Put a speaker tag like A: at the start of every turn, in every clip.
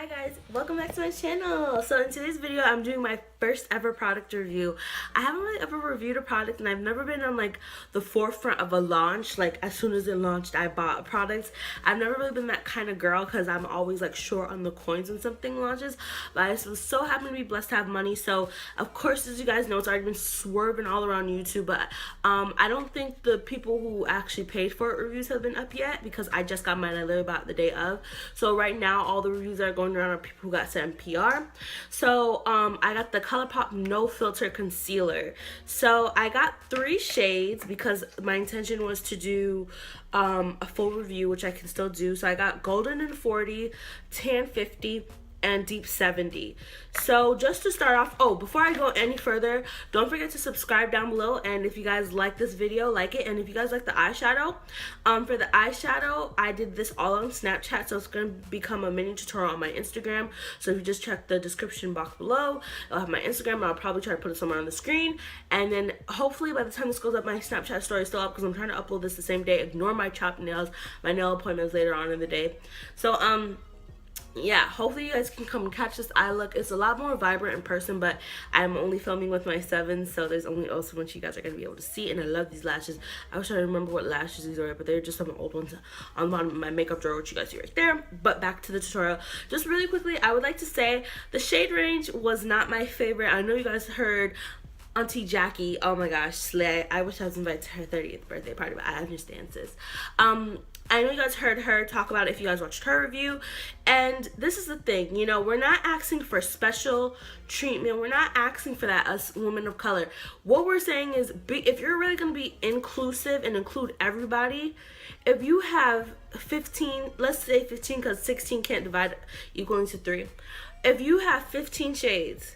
A: Hi guys, welcome back to my channel. So in today's video, I'm doing my first ever product review. I haven't really ever reviewed a product, and I've never been on like the forefront of a launch. Like as soon as it launched, I bought products. I've never really been that kind of girl because I'm always like short on the coins when something launches. But I was so happy to be blessed to have money. So of course, as you guys know, it's already been swerving all around YouTube. But I don't think the people who actually paid for it reviews have been up yet because I just got mine. I literally bought the day of. So right now, all the reviews that are going around are people who got sent PR. So I got the Colourpop No Filter Concealer. So I got 3 shades because my intention was to do a full review, which I can still do. So I got Golden and 40, Tan 50, and Deep 70. So just to start off, before I go any further, don't forget to subscribe down below, and if you guys like this video, like it. And if you guys like the eyeshadow, for the eyeshadow, I did this all on Snapchat, so it's going to become a mini tutorial on my Instagram. So if you just check the description box below, I'll have my Instagram, and I'll probably try to put it somewhere on the screen. And then hopefully by the time this goes up, my Snapchat story is still up because I'm trying to upload this the same day. Ignore my chopped nails. My nail appointment is later on in the day. So yeah, hopefully you guys can come and catch this eye look. It's a lot more vibrant in person, but I'm only filming with my 7s, so there's only so much you guys are going to be able to see. And I love these lashes. I wish I remember what lashes these are, but they're just some old ones on the bottom of my makeup drawer, which you guys see right there. But back to the tutorial. Just really quickly, I would like to say the shade range was not my favorite. I know you guys heard Auntie Jackie, oh my gosh, slay. I wish I was invited to her 30th birthday party, but I understand, sis. I know you guys heard her talk about it if you guys watched her review. And this is the thing, you know, we're not asking for special treatment. We're not asking for that as women of color. What we're saying is, if you're really going to be inclusive and include everybody, if you have 15, let's say 15 because 16 can't divide equal into 3. If you have 15 shades,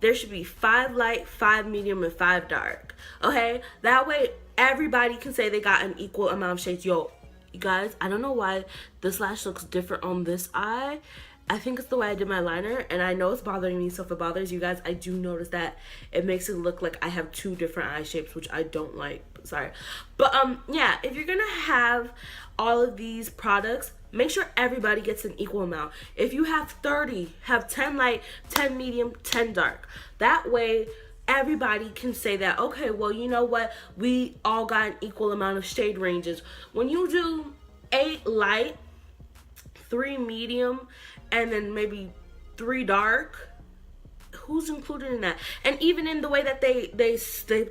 A: there should be 5 light, 5 medium, and 5 dark. Okay? That way, everybody can say they got an equal amount of shades. Yo, you guys, I don't know why this lash looks different on this eye. I think it's the way I did my liner, and I know it's bothering me, so if it bothers you guys, I do notice that it makes it look like I have 2 different eye shapes, which I don't like. Sorry. But, yeah, if you're gonna have all of these products, make sure everybody gets an equal amount. If you have 30, have 10 light, 10 medium, 10 dark. That way, everybody can say that, okay, well, you know what? We all got an equal amount of shade ranges. When you do 8 light, 3 medium, and then maybe 3 dark, who's included in that? And even in the way that they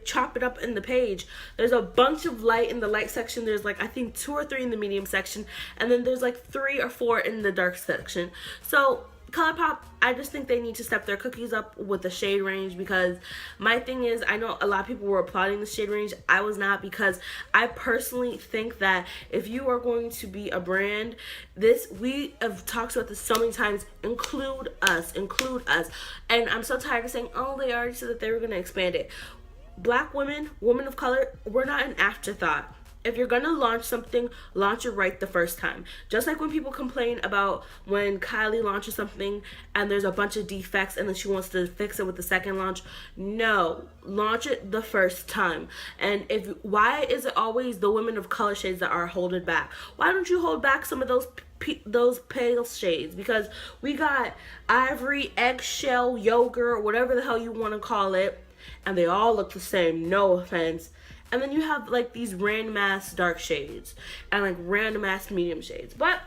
A: chop it up in the page, there's a bunch of light in the light section. There's like I think 2 or 3 in the medium section, and then there's like 3 or 4 in the dark section. So Colourpop, I just think they need to step their cookies up with the shade range, because my thing is, I know a lot of people were applauding the shade range. I was not, because I personally think that if you are going to be a brand, we have talked about this so many times, include us. And I'm so tired of saying, oh, they already said that they were going to expand it. Black women, women of color, we're not an afterthought. If you're gonna launch something, launch it right the first time. Just like when people complain about when Kylie launches something and there's a bunch of defects and then she wants to fix it with the second launch. No, launch it the first time. And why is it always the women of color shades that are holding back? Why don't you hold back some of those pale shades? Because we got ivory, eggshell, yogurt, whatever the hell you want to call it, and they all look the same, no offense. And then you have like these random ass dark shades and like random ass medium shades. But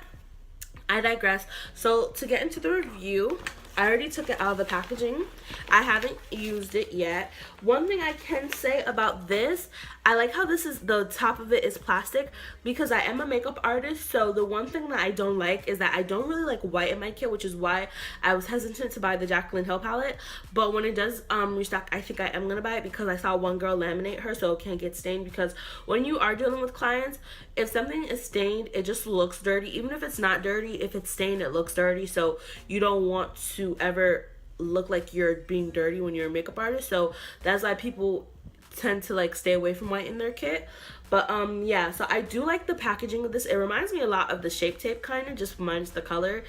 A: I digress. So to get into the review, I already took it out of the packaging. I haven't used it yet. One thing I can say about this, I like how the top of it is plastic, because I am a makeup artist. So the one thing that I don't like is that I don't really like white in my kit, which is why I was hesitant to buy the Jaclyn Hill palette. But when it does restock, I think I am gonna buy it, because I saw one girl laminate her so it can't get stained. Because when you are dealing with clients, if something is stained, it just looks dirty. Even if it's not dirty, if it's stained, it looks dirty. So you don't want to ever look like you're being dirty when you're a makeup artist. So that's why people tend to like stay away from white in their kit. But yeah, so I do like the packaging of this. It reminds me a lot of the Shape Tape kind of, just minus the color.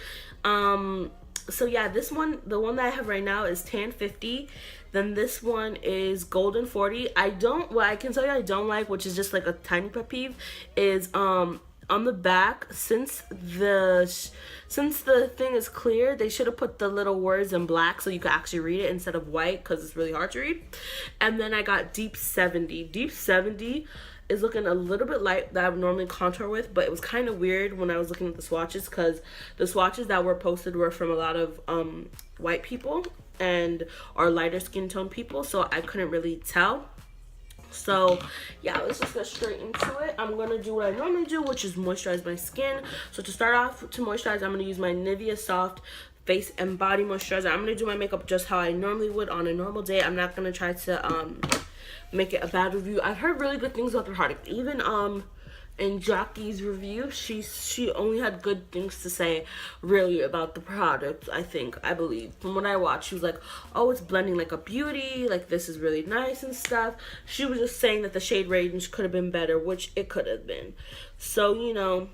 A: So yeah, this one, the one that I have right now is Tan 50. Then this one is Golden 40. What I can tell you I don't like, which is just like a tiny pet peeve, is on the back, since the thing is clear, they should have put the little words in black so you could actually read it instead of white, because it's really hard to read. And then I got Deep 70. Deep 70 is looking a little bit light that I would normally contour with, but it was kind of weird when I was looking at the swatches, because the swatches that were posted were from a lot of white people and or lighter skin tone people, so I couldn't really tell. So yeah, let's just get straight into it. I'm gonna do what I normally do, which is moisturize my skin. So to start off, to moisturize, I'm gonna use my Nivea Soft Face and Body Moisturizer. I'm gonna do my makeup just how I normally would on a normal day. I'm not gonna try to make it a bad review. I've heard really good things about the product. Even in Jackie's review, she only had good things to say really about the product. I believe from what I watched, she was like, oh, it's blending like a beauty, like this is really nice and stuff. She was just saying that the shade range could have been better, which it could have been. So, you know,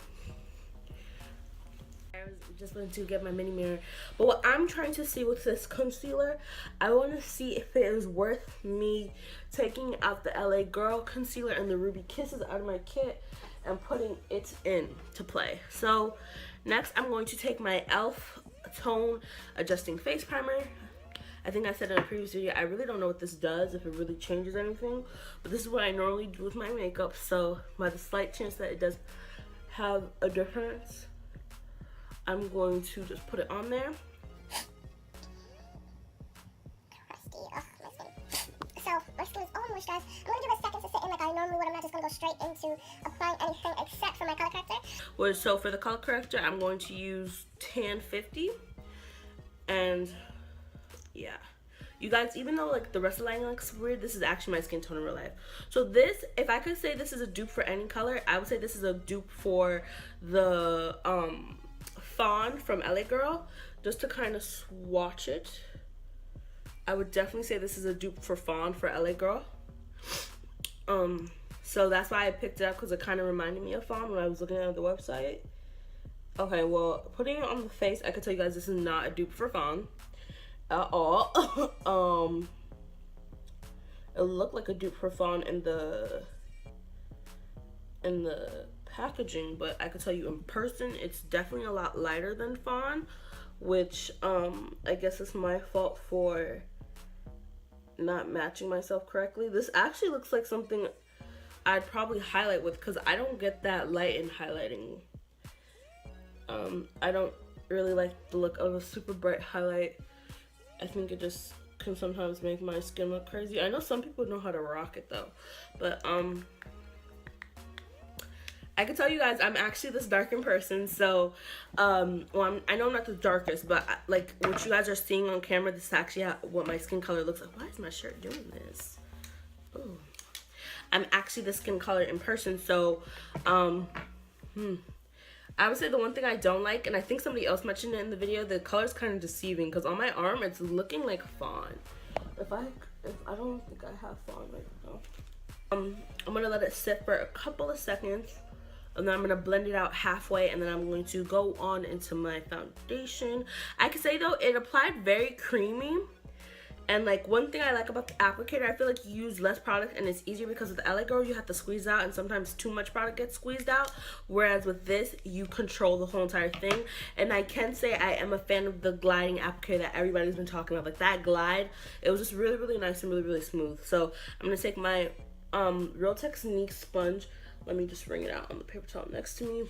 A: I was just going to get my mini mirror, but what I'm trying to see with this concealer, I want to see if it is worth me taking out the LA Girl concealer and the Ruby Kisses out of my kit and putting it in to play. So next, I'm going to take my e.l.f. Tone Adjusting Face Primer. I think I said in a previous video, I really don't know what this does, if it really changes anything, but this is what I normally do with my makeup, so by the slight chance that it does have a difference, I'm going to just put it on there.
B: So my skin is all moisturized. I'm going to give it seconds to sit in like I normally would. I'm not just going to go straight into applying anything except for my color corrector.
A: Well, so for the color corrector, I'm going to use Tan 50. And yeah. You guys, even though like the rest of the line looks weird, this is actually my skin tone in real life. So this, if I could say this is a dupe for any color, I would say this is a dupe for the Fawn from LA Girl. Just to kind of swatch it, I would definitely say this is a dupe for Fawn for LA Girl. So that's why I picked it up, because it kind of reminded me of Fawn when I was looking at the website. Okay, well, putting it on the face, I can tell you guys this is not a dupe for Fawn at all. It looked like a dupe for Fawn in the packaging, but I could tell you in person, it's definitely a lot lighter than Fawn, which I guess it's my fault for not matching myself correctly. This actually looks like something I'd probably highlight with, because I don't get that light in highlighting. I don't really like the look of a super bright highlight. I think it just can sometimes make my skin look crazy. I know some people know how to rock it though, but I can tell you guys, I'm actually this dark in person, so, well, I know I'm not the darkest, but, like, what you guys are seeing on camera, this is actually what my skin color looks like. Why is my shirt doing this? Ooh. I'm actually the skin color in person, so, I would say the one thing I don't like, and I think somebody else mentioned it in the video, the color's kind of deceiving, because on my arm, it's looking like Fawn. If I don't think I have Fawn right now. I'm gonna let it sit for a couple of seconds, and then I'm gonna blend it out halfway, and then I'm going to go on into my foundation. I can say though, it applied very creamy, and like one thing I like about the applicator, I feel like you use less product and it's easier, because with the LA Girl you have to squeeze out, and sometimes too much product gets squeezed out, whereas with this you control the whole entire thing. And I can say I am a fan of the gliding applicator that everybody's been talking about. Like that glide, it was just really, really nice and really, really smooth. So I'm gonna take my Real Technique sponge. Let me just bring it out on the paper towel next to me.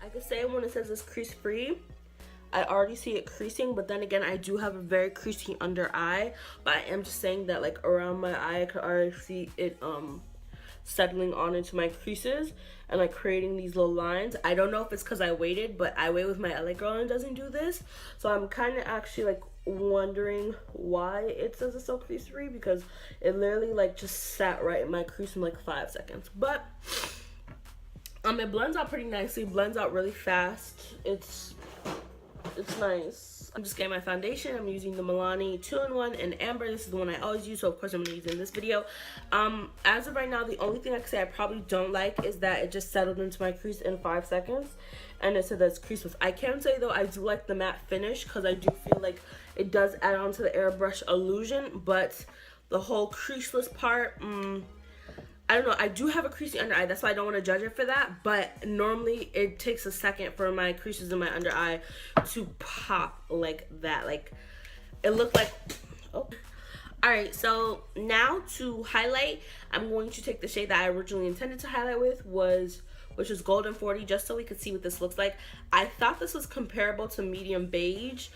A: I could say when it says it's crease free, I already see it creasing, but then again, I do have a very creasy under eye, but I am just saying that like around my eye, I could already see it settling on into my creases and like creating these little lines. I don't know if it's because I waited, but I wait with my LA Girl and it doesn't do this. So I'm kind of actually like wondering why it says it's so crease free, because it literally like just sat right in my crease in like 5 seconds. But it blends out pretty nicely, blends out really fast. It's nice. I'm just getting my foundation. I'm using the Milani 2-in-1 in Amber. This is the one I always use, so of course I'm going to use it in this video. As of right now, the only thing I can say I probably don't like is that it just settled into my crease in 5 seconds. And it said that's creaseless. I can say though, I do like the matte finish because I do feel like it does add on to the airbrush illusion, but the whole creaseless part, I don't know. I do have a creasy under eye. That's why I don't want to judge it for that. But normally it takes a second for my creases in my under eye to pop like that. Like, it looked like, oh. Alright, so now to highlight, I'm going to take the shade that I originally intended to highlight with, which is Golden 40, just so we could see what this looks like. I thought this was comparable to medium beige,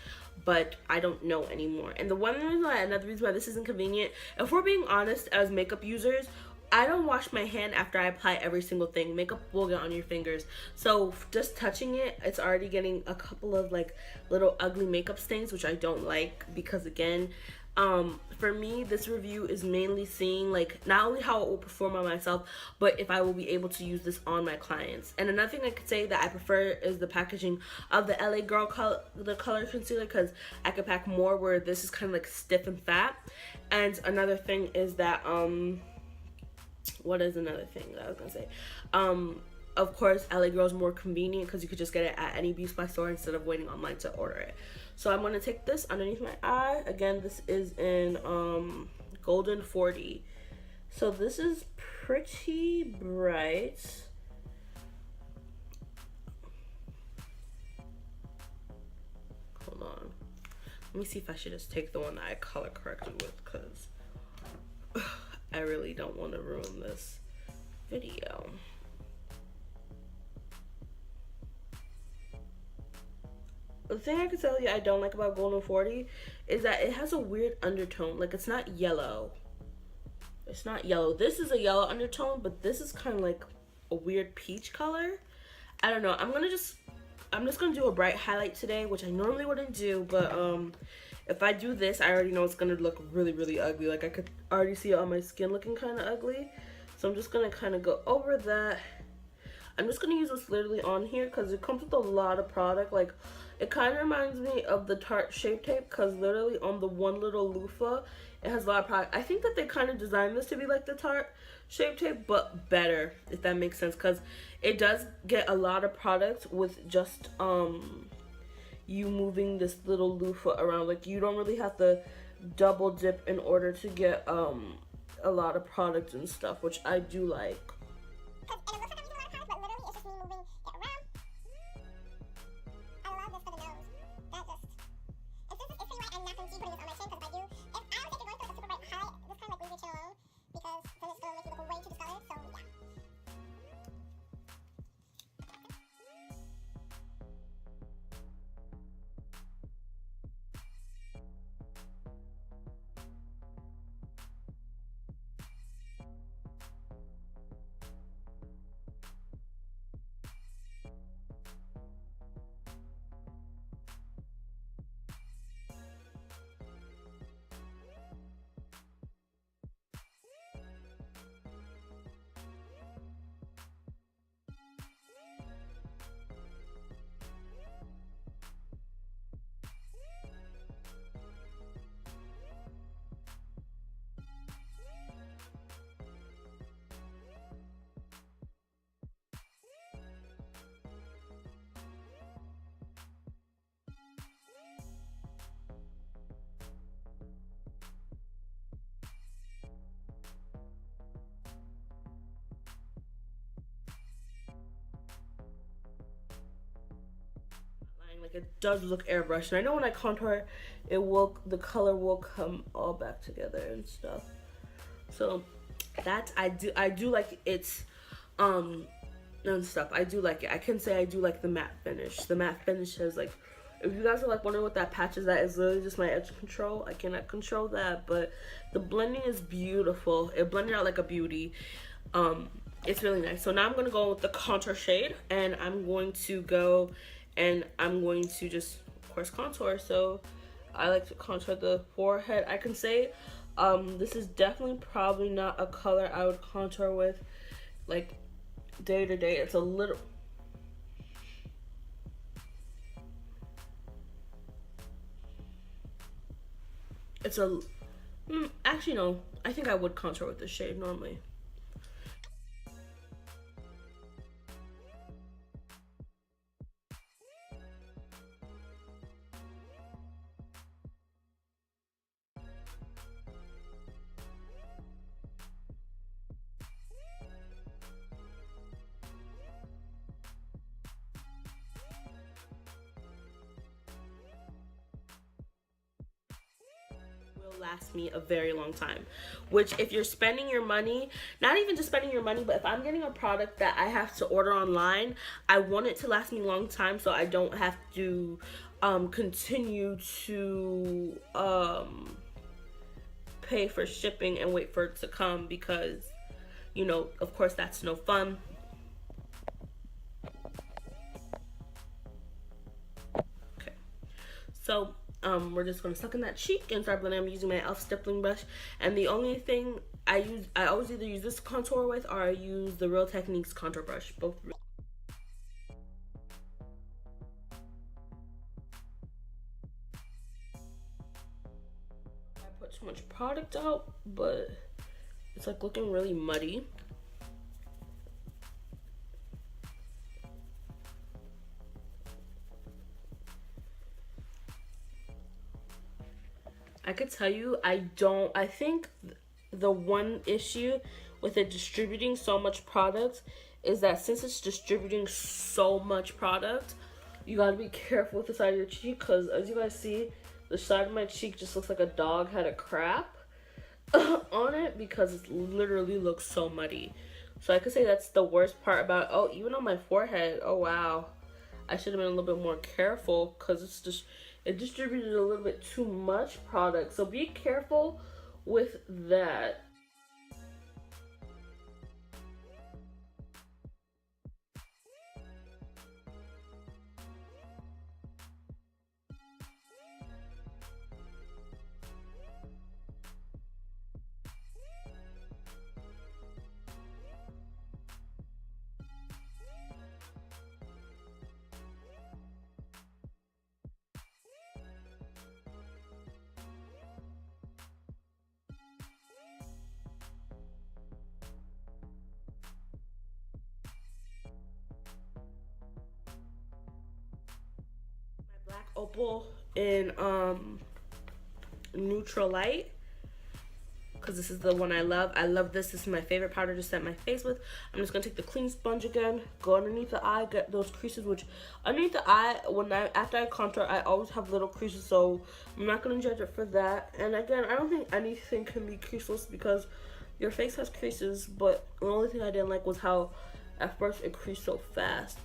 A: but I don't know anymore. And another reason why this is inconvenient, if we're being honest as makeup users, I don't wash my hand after I apply every single thing. Makeup will get on your fingers. So just touching it, it's already getting a couple of like little ugly makeup stains, which I don't like because again, for me, this review is mainly seeing like not only how it will perform on myself, but if I will be able to use this on my clients. And another thing I could say that I prefer is the packaging of the LA Girl color concealer, because I could pack more where this is kind of like stiff and fat. And another thing is that what is another thing that I was gonna say? Of course, LA Girl is more convenient because you could just get it at any beauty supply store instead of waiting online to order it. So I'm gonna take this underneath my eye. Again, this is in Golden 40. So this is pretty bright. Hold on. Let me see if I should just take the one that I color corrected with, because I really don't want to ruin this video. The thing I can tell you I don't like about Golden 40 is that it has a weird undertone. Like, it's not yellow. It's not yellow. This is a yellow undertone, but this is kind of like a weird peach color. I don't know. I'm just gonna do a bright highlight today, which I normally wouldn't do, but if I do this, I already know it's gonna look really, really ugly. Like, I could already see it on my skin looking kind of ugly. So I'm just gonna kind of go over that. I'm just gonna use this literally on here because it comes with a lot of product. Like, it kind of reminds me of the Tarte Shape Tape, because literally on the one little loofah, it has a lot of product. I think that they kind of designed this to be like the Tarte Shape Tape, but better, if that makes sense, because it does get a lot of product with just you moving this little loofah around. Like, you don't really have to double dip in order to get a lot of product and stuff, which I do like.
B: And it looks like I'm using a lot of product, but literally it's just me moving it around. I love this for the nose. That just, it's pretty white. I'm not going to keep putting this on my chin, because if I do, if I would think you're going through like a super bright highlight, this kind of like leaves your chin alone, because then it's going to make you look way too discolored, so yeah.
A: Like, it does look airbrushed, and I know when I contour the color will come all back together and stuff. So that I do like it and stuff. I do like it. I can say I do like the matte finish. The matte finish has, like, if you guys are like wondering what that patch is, that is literally just my edge control. I cannot control that, but the blending is beautiful. It blended out like a beauty. It's really nice. So now I'm gonna go with the contour shade, and I'm going to go and I'm going to just, of course, contour. So I like to contour the forehead. I can say this is definitely probably not a color I would contour with like day to day. It's a little, It's a, actually no, I think I would contour with this shade normally. Last me a very long time, which if you're spending your money, not even just spending your money, but if I'm getting a product that I have to order online, I want it to last me a long time so I don't have to continue to pay for shipping and wait for it to come, because you know, of course, that's no fun. Okay, so we're just gonna suck in that cheek and start blending. I'm using my e.l.f. stippling brush, and the only thing I always either use this contour with, or I use the Real Techniques contour brush. Both. I put too much product out, but it's like looking really muddy. I could tell you, I think the one issue with it distributing so much product is that since it's distributing so much product, you gotta be careful with the side of your cheek, because as you guys see, the side of my cheek just looks like a dog had a crap on it, because it literally looks so muddy. So I could say that's the worst part about it. Oh, even on my forehead, oh wow. I should have been a little bit more careful, because it distributed a little bit too much product. So be careful with that. Black opal in neutral light, because this is the one I love. I love this. This is my favorite powder to set my face with. I'm just gonna take the clean sponge again, go underneath the eye, get those creases, which underneath the eye, after I contour, I always have little creases, so I'm not gonna judge it for that. And again, I don't think anything can be creaseless, because your face has creases, but the only thing I didn't like was how at first it creased so fast.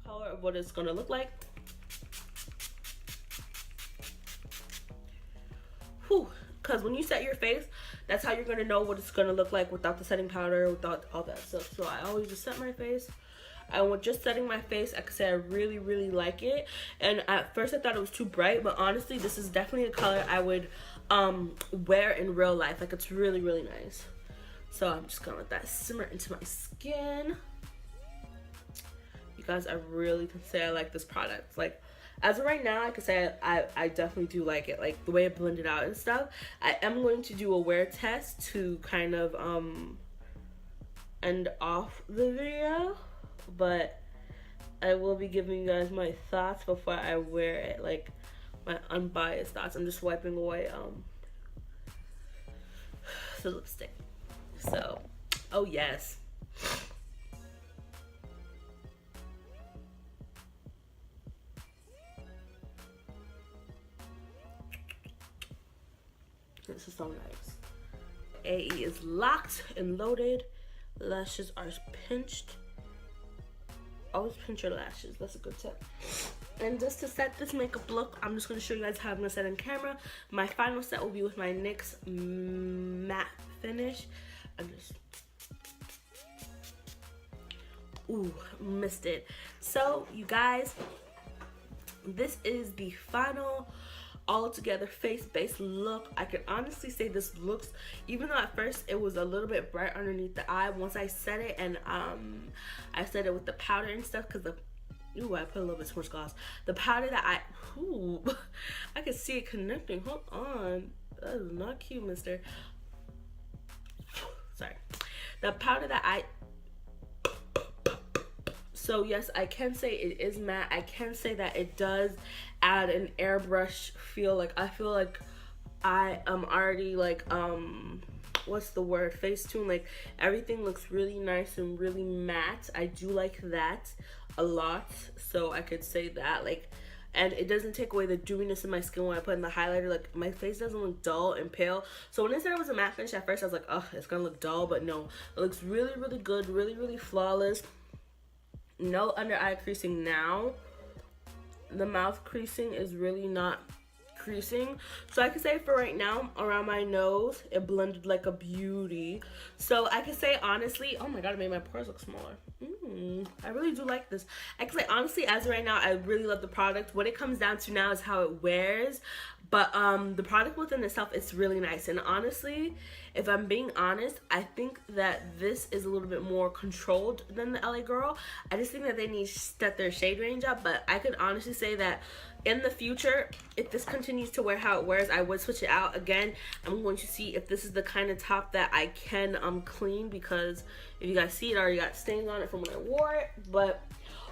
A: Color of what it's gonna look like. Because when you set your face, that's how you're gonna know what it's gonna look like without the setting powder, without all that stuff. So I always just set my face. And with just setting my face, I could say I really, really like it. And at first I thought it was too bright, but honestly, this is definitely a color I would wear in real life. Like, it's really, really nice. So I'm just gonna let that simmer into my skin. You guys, I really can say I like this product. Like, as of right now, I can say I definitely do like it. Like, the way it blended out and stuff. I am going to do a wear test to kind of end off the video, but I will be giving you guys my thoughts before I wear it, like my unbiased thoughts. I'm just wiping away the lipstick. So, oh yes. This is so nice. AE is locked and loaded. Lashes are pinched. Always pinch your lashes. That's a good tip. And just to set this makeup look, I'm just going to show you guys how I'm going to set in camera. My final set will be with my NYX matte finish. I'm just Ooh, missed it. So you guys, this is the final all together face base look. I can honestly say this looks, even though at first it was a little bit bright underneath the eye, once I set it, and I set it with the powder and stuff, because the ooh, I put a little bit too much gloss. The powder that I can see it connecting. Hold on, that is not cute, mister. Sorry. The powder that so yes, I can say it is matte. I can say that it does add an airbrush feel. Like, I feel like I am already like, what's the word? Facetune. Like, everything looks really nice and really matte. I do like that a lot. So I could say that, like, and it doesn't take away the dewiness in my skin when I put in the highlighter. Like, my face doesn't look dull and pale. So when I said it was a matte finish, at first I was like, oh, it's gonna look dull, but no, it looks really, really good, really, really flawless. No under eye creasing now. The mouth creasing is really not creasing. So I can say for right now, around my nose, it blended like a beauty. So I can say honestly, oh my god, it made my pores look smaller. I really do like this. I can say honestly, as of right now, I really love the product. What it comes down to now is how it wears. But the product within itself, it's really nice. And honestly, if I'm being honest, I think that this is a little bit more controlled than the LA Girl. I just think that they need to step their shade range up. But I could honestly say that in the future, if this continues to wear how it wears, I would switch it out. Again, I'm going to see if this is the kind of top that I can clean, because if you guys see, it already got stains on it from when I wore it. But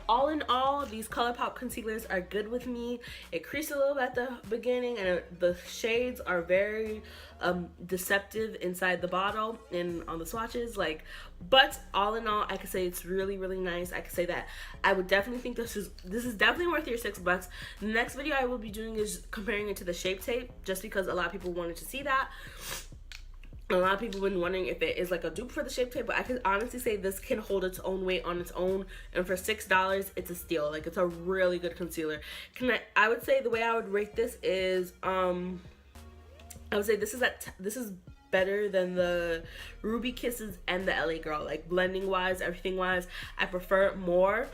A: all in all, these Colourpop concealers are good with me. It creased a little bit at the beginning, and the shades are very deceptive inside the bottle and on the swatches. Like, but all in all, I could say it's really, really nice. I could say that I would definitely think this is definitely worth your $6. The next video I will be doing is comparing it to the Shape Tape, just because a lot of people wanted to see that. A lot of people have been wondering if it is like a dupe for the Shape Tape, but I can honestly say this can hold its own weight on its own, and for $6, it's a steal. Like, it's a really good concealer. I would say the way I would rate this is, I would say this is better than the Ruby Kisses and the LA Girl. Like, blending wise, everything wise, I prefer it more.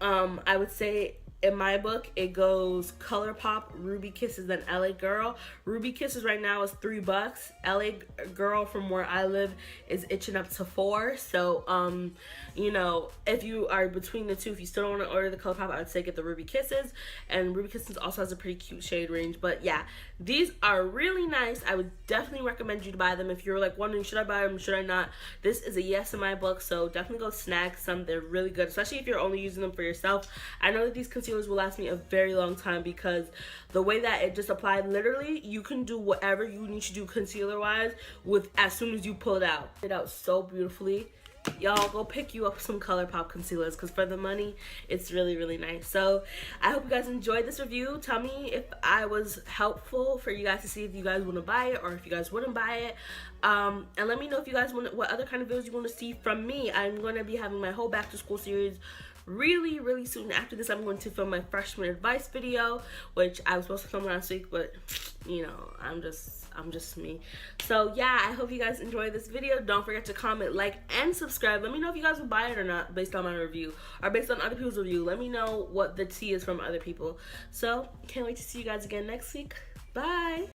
A: I would say, in my book, it goes Colourpop, Ruby Kisses, then LA Girl. Ruby Kisses right now is $3. LA Girl, from where I live, is itching up to $4. So, you know, if you are between the two, if you still don't want to order the Colourpop, I would say get the Ruby Kisses. And Ruby Kisses also has a pretty cute shade range. But yeah, these are really nice. I would definitely recommend you to buy them. If you're like wondering, should I buy them, should I not? This is a yes in my book. So definitely go snag some. They're really good, especially if you're only using them for yourself. I know that these concealers will last me a very long time, because the way that it just applied, literally you can do whatever you need to do concealer wise with as soon as you pull it out so beautifully. Y'all, go pick you up some Colourpop concealers, because for the money, it's really, really nice. So I hope you guys enjoyed this review. Tell me if I was helpful for you guys to see if you guys want to buy it or if you guys wouldn't buy it. And let me know if you guys want, what other kind of videos you want to see from me. I'm going to be having my whole back to school series really, really soon. After this, I'm going to film my freshman advice video, which I was supposed to film last week, but you know, I'm just me. So yeah, I hope you guys enjoyed this video. Don't forget to comment, like, and subscribe. Let me know if you guys would buy it or not based on my review, or based on other people's review. Let me know what the tea is from other people. So can't wait to see you guys again next week. Bye.